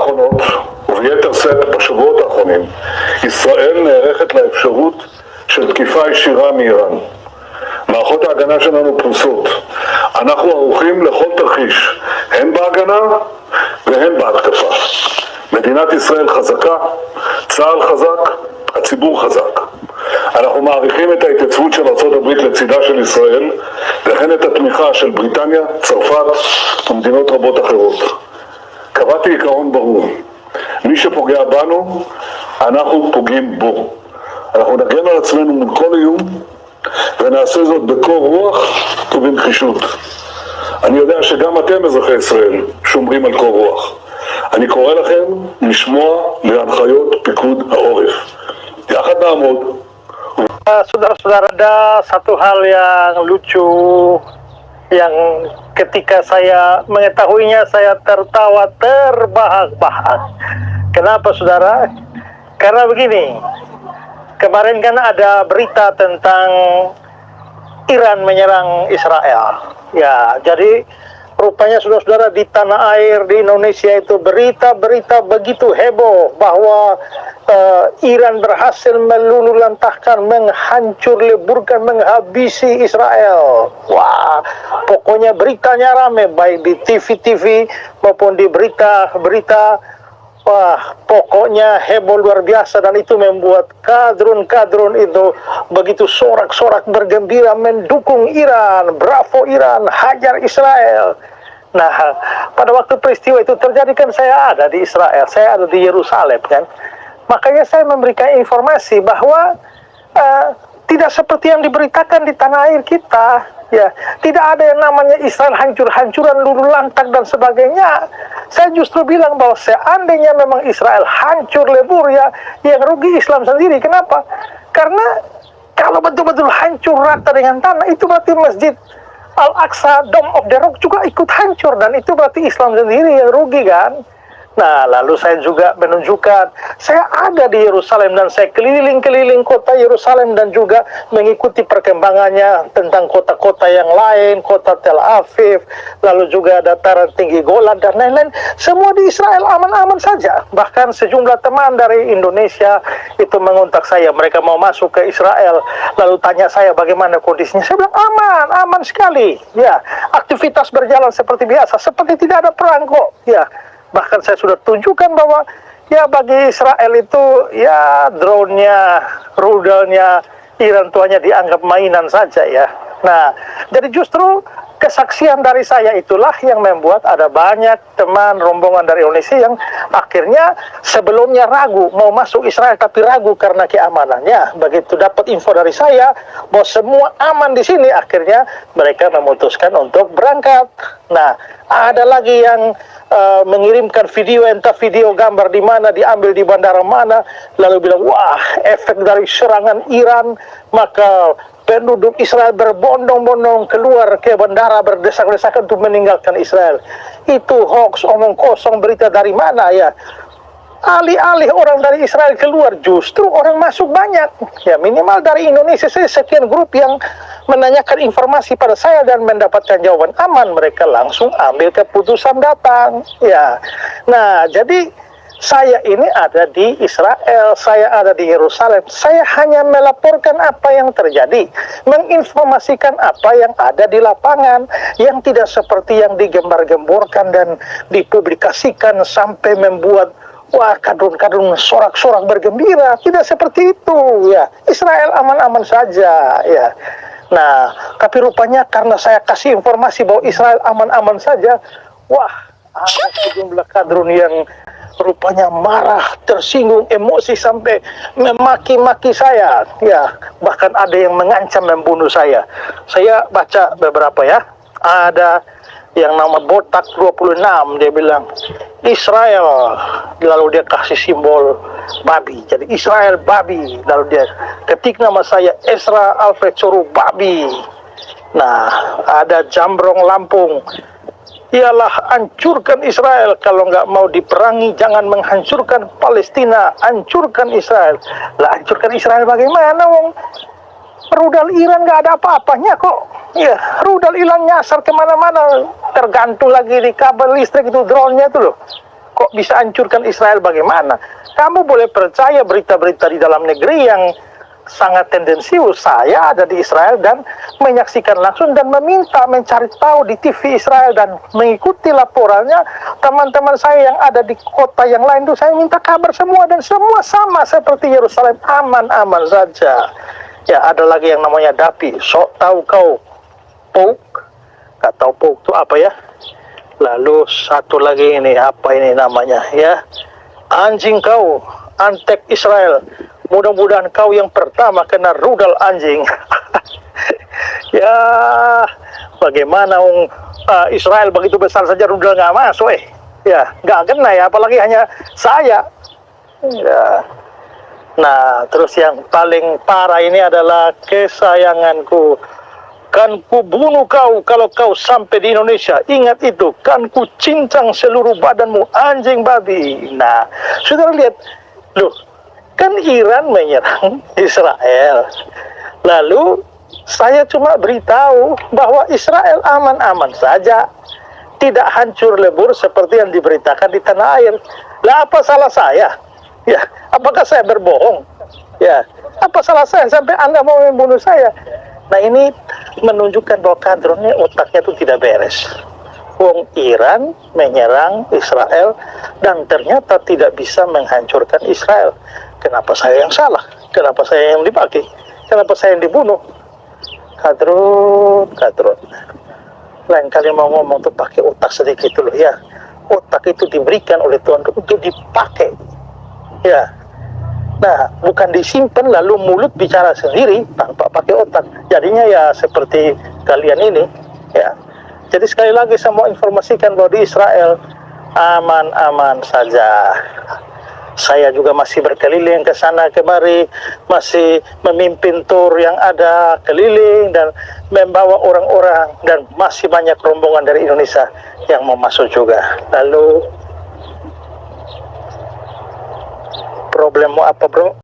האחרונות, וביתר שאת בשבועות האחרונים, ישראל נערכת לאפשרות של תקיפה ישירה מאיראן. מערכות ההגנה שלנו פרוסות. אנחנו ערוכים לכל תרחיש, הן בהגנה והן בהתקפה. מדינת ישראל חזקה, צה"ל חזק, הציבור חזק. אנחנו מעריכים את ההתייצבות של ארצות הברית לצידה של ישראל, וכן את התמיכה של בריטניה, צרפת ומדינות רבות אחרות. קבעתי עיקרון ברור, מי שפוגע בנו, אנחנו פוגעים בו. אנחנו נגן על עצמנו מול כל איום, ונעשה זאת בקור רוח ובנחישות. אני יודע שגם אתם אזרחי ישראל שומרים על קור רוח. אני קורא לכם לשמוע להנחיות פיקוד העורף. יחד נעמוד. Saudara-saudara, ada satu hal yang lucu yang ketika saya mengetahuinya saya tertawa terbahak-bahak. Kenapa saudara? Karena begini, kemarin kan ada berita tentang Iran menyerang Israel. Ya, jadi rupanya saudara-saudara di tanah air di Indonesia itu berita-berita begitu heboh bahwa Iran berhasil meluluhlantahkan, menghancur leburkan, menghabisi Israel. Wah, pokoknya beritanya rame baik di TV-TV maupun di berita-berita. Wah, pokoknya heboh luar biasa, dan itu membuat kadrun-kadrun itu begitu sorak-sorak bergembira mendukung Iran. Bravo Iran, hajar Israel. Nah, pada waktu peristiwa itu terjadi kan saya ada di Israel, saya ada di Yerusalem kan. Makanya saya memberikan informasi bahwa tidak seperti yang diberitakan di tanah air kita. Ya, tidak ada yang namanya Israel hancur-hancuran, luluh lantak dan sebagainya. Saya justru bilang bahwa seandainya memang Israel hancur lebur, ya, yang rugi Islam sendiri. Kenapa? Karena kalau betul-betul hancur rata dengan tanah, itu berarti Masjid Al-Aqsa, Dome of the Rock juga ikut hancur, dan itu berarti Islam sendiri yang rugi kan. Nah, lalu saya juga menunjukkan, saya ada di Yerusalem dan saya keliling-keliling kota Yerusalem dan juga mengikuti perkembangannya tentang kota-kota yang lain, kota Tel Aviv, lalu juga dataran tinggi Golan dan lain-lain. Semua di Israel aman-aman saja. Bahkan sejumlah teman dari Indonesia itu mengontak saya, mereka mau masuk ke Israel, lalu tanya saya bagaimana kondisinya. Saya bilang aman sekali. Ya, aktivitas berjalan seperti biasa, seperti tidak ada perang kok. Ya. Bahkan saya sudah tunjukkan bahwa ya bagi Israel itu ya drone-nya, rudalnya Iran itu hanya dianggap mainan saja ya. Nah, jadi justru kesaksian dari saya itulah yang membuat ada banyak teman rombongan dari Indonesia yang akhirnya sebelumnya ragu mau masuk Israel, tapi ragu karena keamanannya. Begitu dapat info dari saya bahwa semua aman di sini, akhirnya mereka memutuskan untuk berangkat. Nah, ada lagi yang mengirimkan video, entah video gambar di mana, diambil di bandara mana, lalu bilang, wah, efek dari serangan Iran, maka penduduk Israel berbondong-bondong keluar ke bandara berdesak-desakan untuk meninggalkan Israel. Itu hoax, omong kosong, berita dari mana ya? Alih-alih orang dari Israel keluar, justru orang masuk banyak. Ya, minimal dari Indonesia saya sekian grup yang menanyakan informasi pada saya dan mendapatkan jawaban aman, mereka langsung ambil keputusan datang. Ya, nah jadi saya ini ada di Israel, saya ada di Yerusalem. Saya hanya melaporkan apa yang terjadi, menginformasikan apa yang ada di lapangan, yang tidak seperti yang digembar-gemborkan dan dipublikasikan sampai membuat wah, kadrun-kadrun sorak-sorak bergembira. Tidak seperti itu ya. Israel aman-aman saja ya. Nah, tapi rupanya karena saya kasih informasi bahwa Israel aman-aman saja, wah, ada sejumlah kadrun yang rupanya marah, tersinggung, emosi sampai memaki-maki saya. Ya, bahkan ada yang mengancam membunuh saya. Saya baca beberapa ya. Ada yang nama Botak 26, dia bilang Israel, lalu dia kasih simbol babi, jadi Israel babi, lalu dia ketik nama saya Ezra Alfred Soru babi. Nah, ada Jambrong Lampung, ialah hancurkan Israel, kalau nggak mau diperangi jangan menghancurkan Palestina, hancurkan Israel. Lah, hancurkan Israel bagaimana wong rudal Iran nggak ada apa-apanya kok. Ya, rudal Iran nyasar kemana-mana, tergantung lagi di kabel listrik itu, drone-nya itu loh. kok bisa hancurkan Israel bagaimana? Kamu boleh percaya berita-berita di dalam negeri yang sangat tendensius. Saya ada di Israel dan menyaksikan langsung dan meminta mencari tahu di TV Israel dan mengikuti laporannya teman-teman saya yang ada di kota yang lain itu. Saya minta kabar semua dan semua sama seperti Yerusalem, aman-aman saja. Ya, ada lagi yang namanya Dapi. Sok tahu kau Pouk? Gak tahu Pouk itu apa ya? Lalu satu lagi ini, apa ini namanya ya? Anjing kau, Antek Israel. Mudah-mudahan kau yang pertama kena rudal anjing. Ya, bagaimana Israel begitu besar saja rudal nggak masuk Ya, nggak kena ya, apalagi hanya saya. Ya. Nah, terus yang paling parah ini adalah kesayanganku. Kan ku bunuh kau kalau kau sampai di Indonesia. Ingat itu, kan ku cincang seluruh badanmu, anjing babi. Nah, saudara lihat, loh, kan Iran menyerang Israel. Lalu saya cuma beritahu bahwa Israel aman-aman saja, tidak hancur lebur seperti yang diberitakan di tanah air. Lah apa salah saya? Ya, apakah saya berbohong? Ya, apa salah saya sampai Anda mau membunuh saya? Nah, ini menunjukkan bahwa kadronnya otaknya itu tidak beres. Wong Iran menyerang Israel dan ternyata tidak bisa menghancurkan Israel. Kenapa saya yang salah? Kenapa saya yang dipakai? Kenapa saya yang dibunuh? Kadrun. Lain kali mau ngomong tuh pakai otak sedikit dulu ya. Otak itu diberikan oleh Tuhan untuk dipakai. Ya. Nah, bukan disimpan lalu mulut bicara sendiri tanpa pakai otak. Jadinya ya seperti kalian ini, ya. Jadi sekali lagi saya mau informasikan bahwa di Israel aman-aman saja. Saya juga masih berkeliling ke sana kemari, masih memimpin tur yang ada keliling dan membawa orang-orang dan masih banyak rombongan dari Indonesia yang mau masuk juga. Lalu problemmu apa, bro?